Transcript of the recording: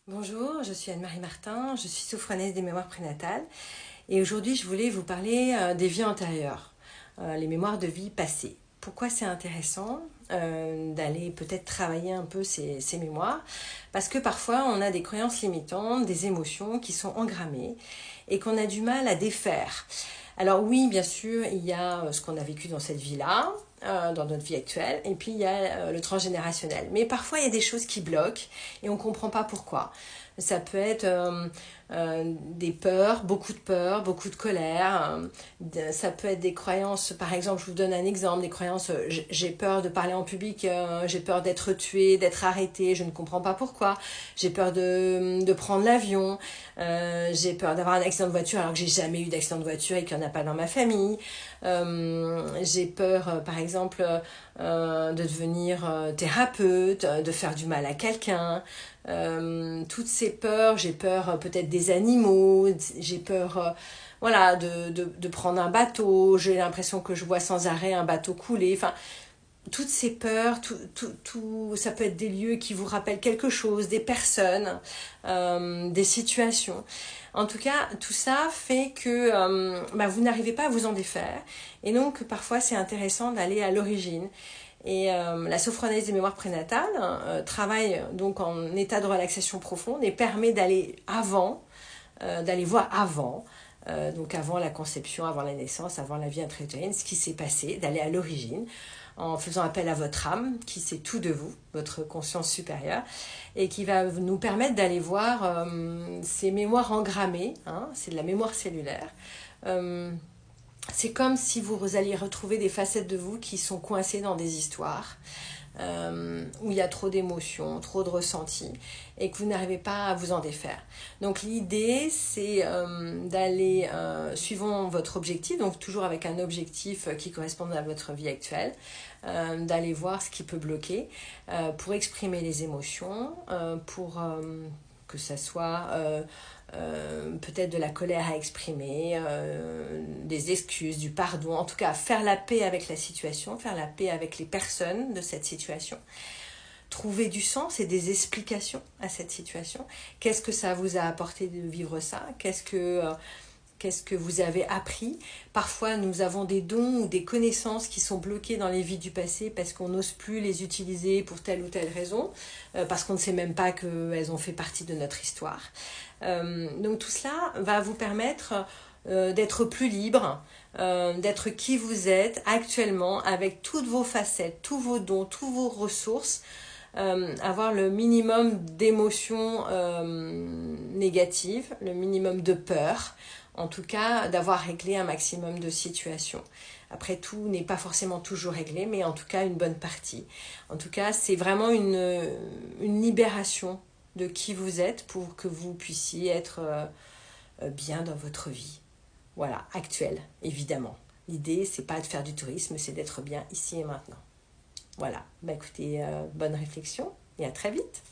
Bonjour, je suis Anne-Marie Martin, je suis sophronaise des mémoires prénatales et aujourd'hui je voulais vous parler des vies antérieures, les mémoires de vie passées. Pourquoi c'est intéressant d'aller peut-être travailler un peu ces mémoires? Parce que parfois on a des croyances limitantes, des émotions qui sont engrammées et qu'on a du mal à défaire. Alors oui, bien sûr, il y a ce qu'on a vécu dans cette vie-là, dans notre vie actuelle, et puis il y a le transgénérationnel. Mais parfois, il y a des choses qui bloquent et on ne comprend pas pourquoi. Ça peut être des peurs, beaucoup de colère. Ça peut être des croyances, par exemple, je vous donne un exemple, des croyances, j'ai peur de parler en public, j'ai peur d'être tuée, d'être arrêtée, je ne comprends pas pourquoi. J'ai peur de prendre l'avion, j'ai peur d'avoir un accident de voiture alors que j'ai jamais eu d'accident de voiture et qu'il n'y en a pas dans ma famille. J'ai peur, par exemple, de devenir thérapeute, de faire du mal à quelqu'un. Toutes ces peurs, j'ai peur peut-être des animaux, j'ai peur voilà, de prendre un bateau, j'ai l'impression que je vois sans arrêt un bateau couler, enfin, toutes ces peurs, ça peut être des lieux qui vous rappellent quelque chose, des personnes, des situations. En tout cas, tout ça fait que vous n'arrivez pas à vous en défaire. Et donc, parfois, c'est intéressant d'aller à l'origine. Et la sophronaise des mémoires prénatales travaille donc en état de relaxation profonde et permet d'aller d'aller voir avant, donc avant la conception, avant la naissance, avant la vie intra-utérine, ce qui s'est passé, d'aller à l'origine en faisant appel à votre âme qui sait tout de vous, votre conscience supérieure, et qui va nous permettre d'aller voir ces mémoires engrammées, hein, c'est de la mémoire cellulaire. C'est comme si vous alliez retrouver des facettes de vous qui sont coincées dans des histoires, où il y a trop d'émotions, trop de ressentis, et que vous n'arrivez pas à vous en défaire. Donc l'idée, c'est d'aller, suivant votre objectif, donc toujours avec un objectif qui correspond à votre vie actuelle, d'aller voir ce qui peut bloquer, pour exprimer les émotions, pour que ça soit peut-être de la colère à exprimer, des excuses, du pardon, en tout cas faire la paix avec la situation, faire la paix avec les personnes de cette situation, trouver du sens et des explications à cette situation. Qu'est-ce que ça vous a apporté de vivre ça? Qu'est-ce que vous avez appris? Parfois, nous avons des dons ou des connaissances qui sont bloquées dans les vies du passé parce qu'on n'ose plus les utiliser pour telle ou telle raison, parce qu'on ne sait même pas qu'elles ont fait partie de notre histoire. Donc tout cela va vous permettre d'être plus libre, d'être qui vous êtes actuellement avec toutes vos facettes, tous vos dons, toutes vos ressources, avoir le minimum d'émotions négatives, le minimum de peur, en tout cas d'avoir réglé un maximum de situations. Après, tout n'est pas forcément toujours réglé, mais en tout cas une bonne partie. En tout cas, c'est vraiment une libération de qui vous êtes pour que vous puissiez être bien dans votre vie. Voilà, actuelle, évidemment. L'idée, c'est pas de faire du tourisme, c'est d'être bien ici et maintenant. Voilà, écoutez, bonne réflexion et à très vite.